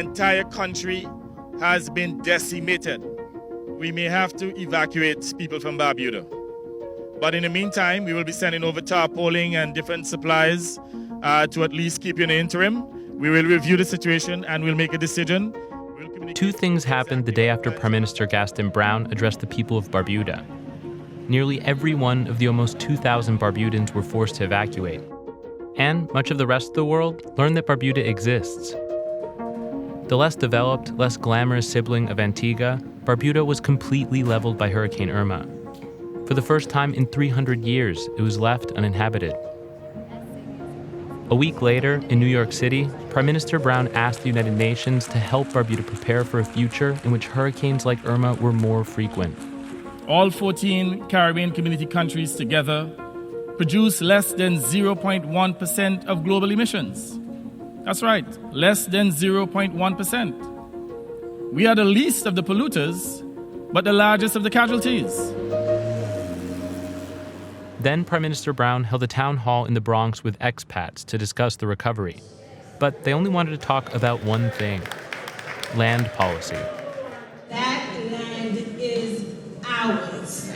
entire country has been decimated. We may have to evacuate people from Barbuda. But in the meantime, we will be sending over tarpaulin and different supplies to at least keep you in the interim. We will review the situation and we'll make a decision. Two things happened the day after Prime Minister Gaston Browne addressed the people of Barbuda. Nearly every one of the almost 2,000 Barbudans were forced to evacuate. And much of the rest of the world learned that Barbuda exists. The less developed, less glamorous sibling of Antigua, Barbuda was completely leveled by Hurricane Irma. For the first time in 300 years, it was left uninhabited. A week later, in New York City, Prime Minister Browne asked the United Nations to help Barbuda prepare for a future in which hurricanes like Irma were more frequent. All 14 Caribbean community countries together produce less than 0.1% of global emissions. That's right, less than 0.1%. We are the least of the polluters, but the largest of the casualties. Then Prime Minister Browne held a town hall in the Bronx with expats to discuss the recovery. But they only wanted to talk about one thing: land policy. That land is ours.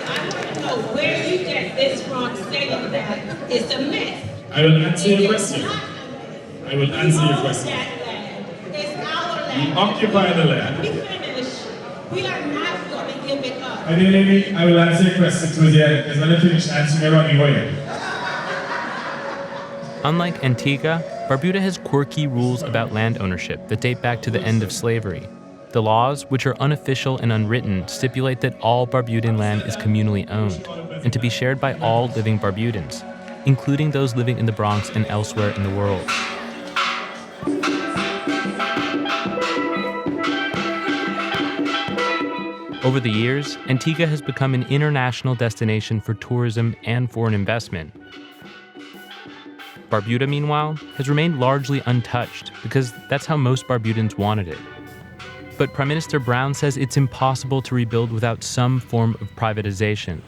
I want to know where you get this from saying that it's a myth. I will answer your question. I will answer your question. It's our land. We occupy the land. We finish. We are not going to give it up. I will answer your question towards the end, because when I finish answering, you're running away. Unlike Antigua, Barbuda has quirky rules about land ownership that date back to the end of slavery. The laws, which are unofficial and unwritten, stipulate that all Barbudan land is communally owned and to be shared by all living Barbudans, including those living in the Bronx and elsewhere in the world. Over the years, Antigua has become an international destination for tourism and foreign investment. Barbuda, meanwhile, has remained largely untouched because that's how most Barbudans wanted it. But Prime Minister Browne says it's impossible to rebuild without some form of privatization.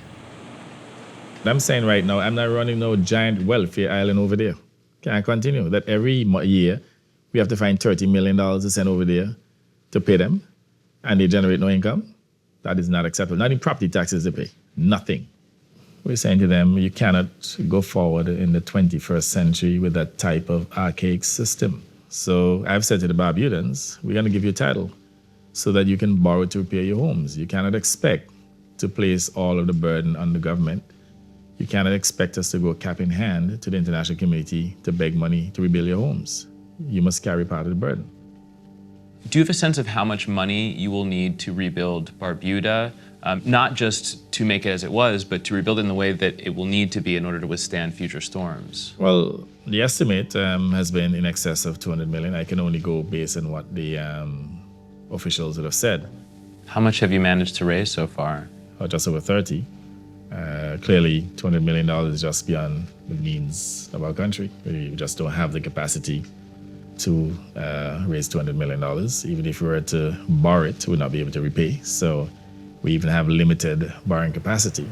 I'm saying right now, I'm not running no giant welfare island over there. Can I continue? That every year, we have to find $30 million to send over there to pay them, and they generate no income? That is not acceptable. Not in property taxes they pay. Nothing. We're saying to them, you cannot go forward in the 21st century with that type of archaic system. So I've said to the Barbudans, we're going to give you a title so that you can borrow to repair your homes. You cannot expect to place all of the burden on the government. You cannot expect us to go cap in hand to the international community to beg money to rebuild your homes. You must carry part of the burden. Do you have a sense of how much money you will need to rebuild Barbuda, not just to make it as it was, but to rebuild it in the way that it will need to be in order to withstand future storms? Well, the estimate has been in excess of $200 million. I can only go based on what the officials have said. How much have you managed to raise so far? Just over 30. Clearly, $200 million is just beyond the means of our country. We just don't have the capacity to raise $200 million. Even if we were to borrow it, we would not be able to repay. So we even have limited borrowing capacity.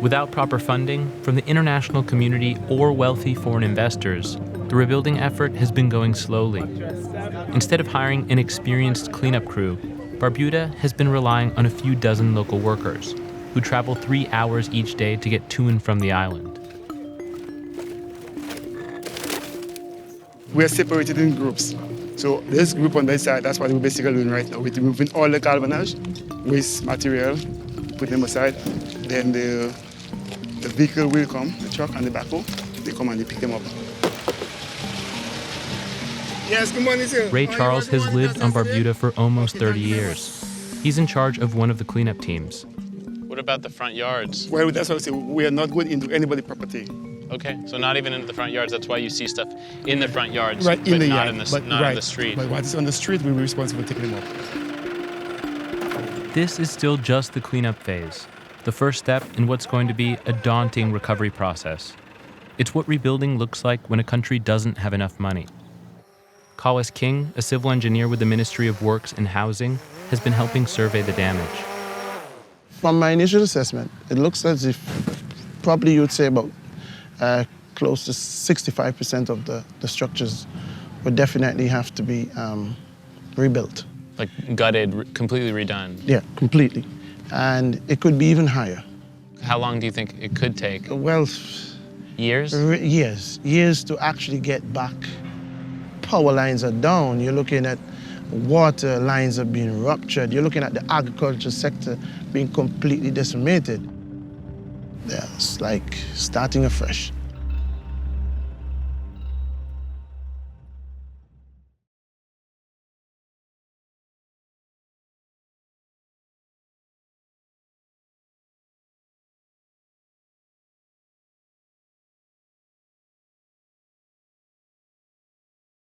Without proper funding from the international community or wealthy foreign investors, the rebuilding effort has been going slowly. Instead of hiring an experienced cleanup crew, Barbuda has been relying on a few dozen local workers who travel 3 hours each day to get to and from the island. We're separated in groups. So this group on this side, that's what we're basically doing right now. We're removing all the carbonage, waste material, put them aside. Then the vehicle will come, the truck and the backhoe, they come and they pick them up. Yes, good morning, sir. Ray Charles has lived on Barbuda for almost 30 years. He's in charge of one of the cleanup teams. What about the front yards? Well, that's what I say. We are not going into anybody's property. Okay, so not even into the front yards. That's why you see stuff in the front yards, right, in but the not, yard, in the, but not right, on the street. But what is on the street, we'll be responsible for taking them up. This is still just the cleanup phase, the first step in what's going to be a daunting recovery process. It's what rebuilding looks like when a country doesn't have enough money. Collis King, a civil engineer with the Ministry of Works and Housing, has been helping survey the damage. From my initial assessment, it looks as if probably you'd say about close to 65% of the structures would definitely have to be rebuilt. Like gutted, completely redone. Yeah, completely. And it could be even higher. How long do you think it could take? Well, Years? Years to actually get back. Power lines are down. You're looking at water lines are being ruptured. You're looking at the agriculture sector being completely decimated. Yeah, it's like starting afresh.